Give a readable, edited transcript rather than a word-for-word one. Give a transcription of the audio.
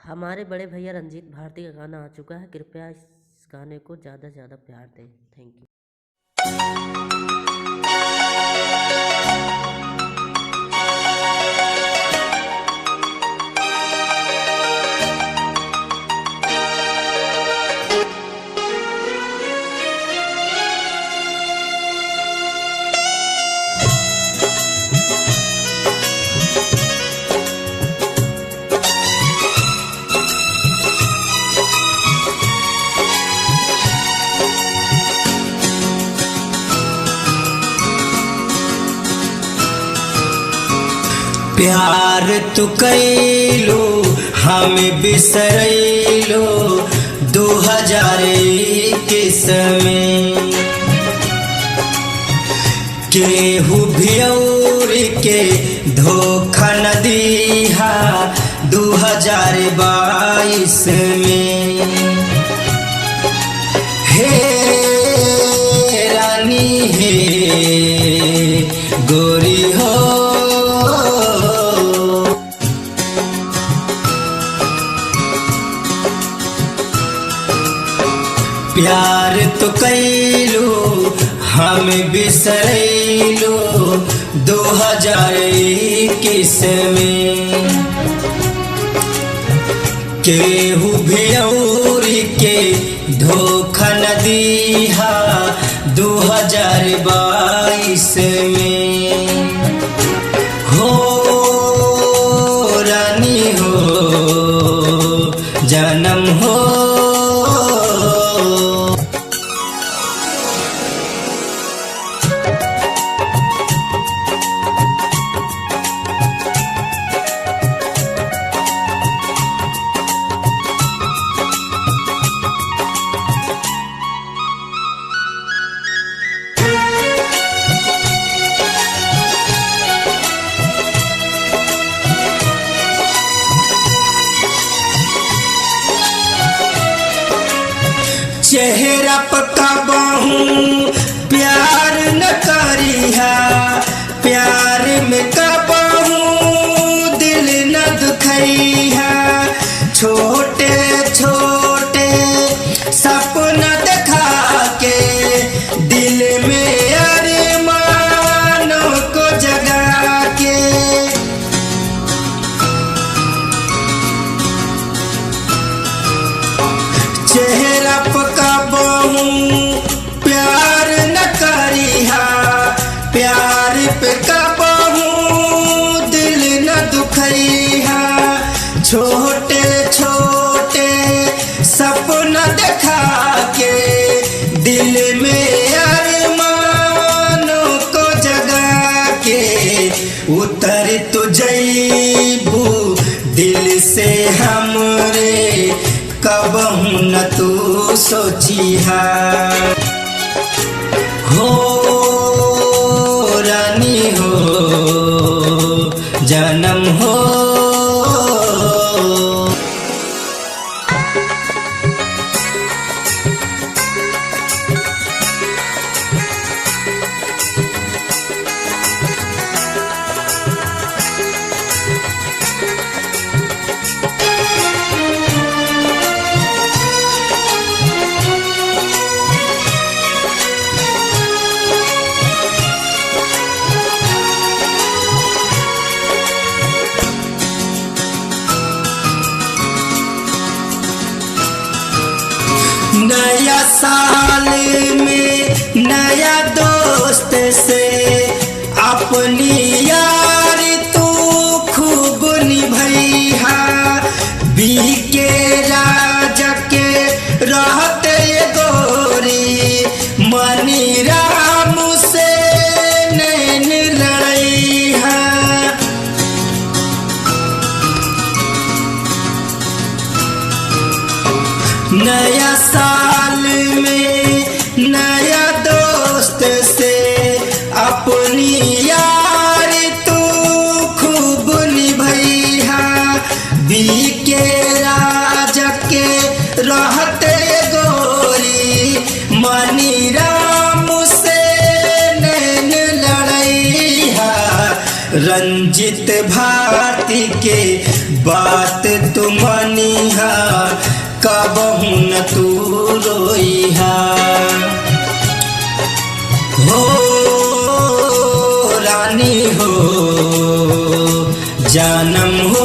हमारे बड़े भैया रंजीत भारती का गाना आ चुका है। कृपया इस गाने को ज़्यादा से ज़्यादा प्यार दें। Thank you. प्यार तू कैलो हमें बिसरैलो 2021 में केहू भी और के धोखा न दिया 2022 में। हे रानी हे गोरी हो प्यार तो कैलो हमें बिसरैलो 2021 में केहू भी और के धोखा न दिया 2022 में। हो रानी हो जन्म हो चेहरा पक्का बाहूं प्यार न करिहा प्यार में कबाहूं दिल न दुखैहा छोटे छोटे सपना देखा के दिल में अरमानों को जगा के चेहरा पका बहु प्यार न करिहा प्यार पे कबहू दिल न दुखैहा छोटे छोटे सपना देखा के दिल में अरमानों को जगा के उतर तो जईबू दिल से हमरे कबहू न तू सोचिहा। हो रानी हो जन्म हो नया साल में नया दोस्त से अपनी यारी तू खूब निभैहा बीके राजा के रहते गोरी मनी राम से नैन लड़ैहा। नया साल में नया दोस्त से अपनी यारी तू खूब निभैहा बीके राजा के रहते गोरी मनी राम से नैन लड़ैहा रंजित भारती प्यारी के बात तू मनिहा कबहू न तू रोइहा हो रानी हो जानम हो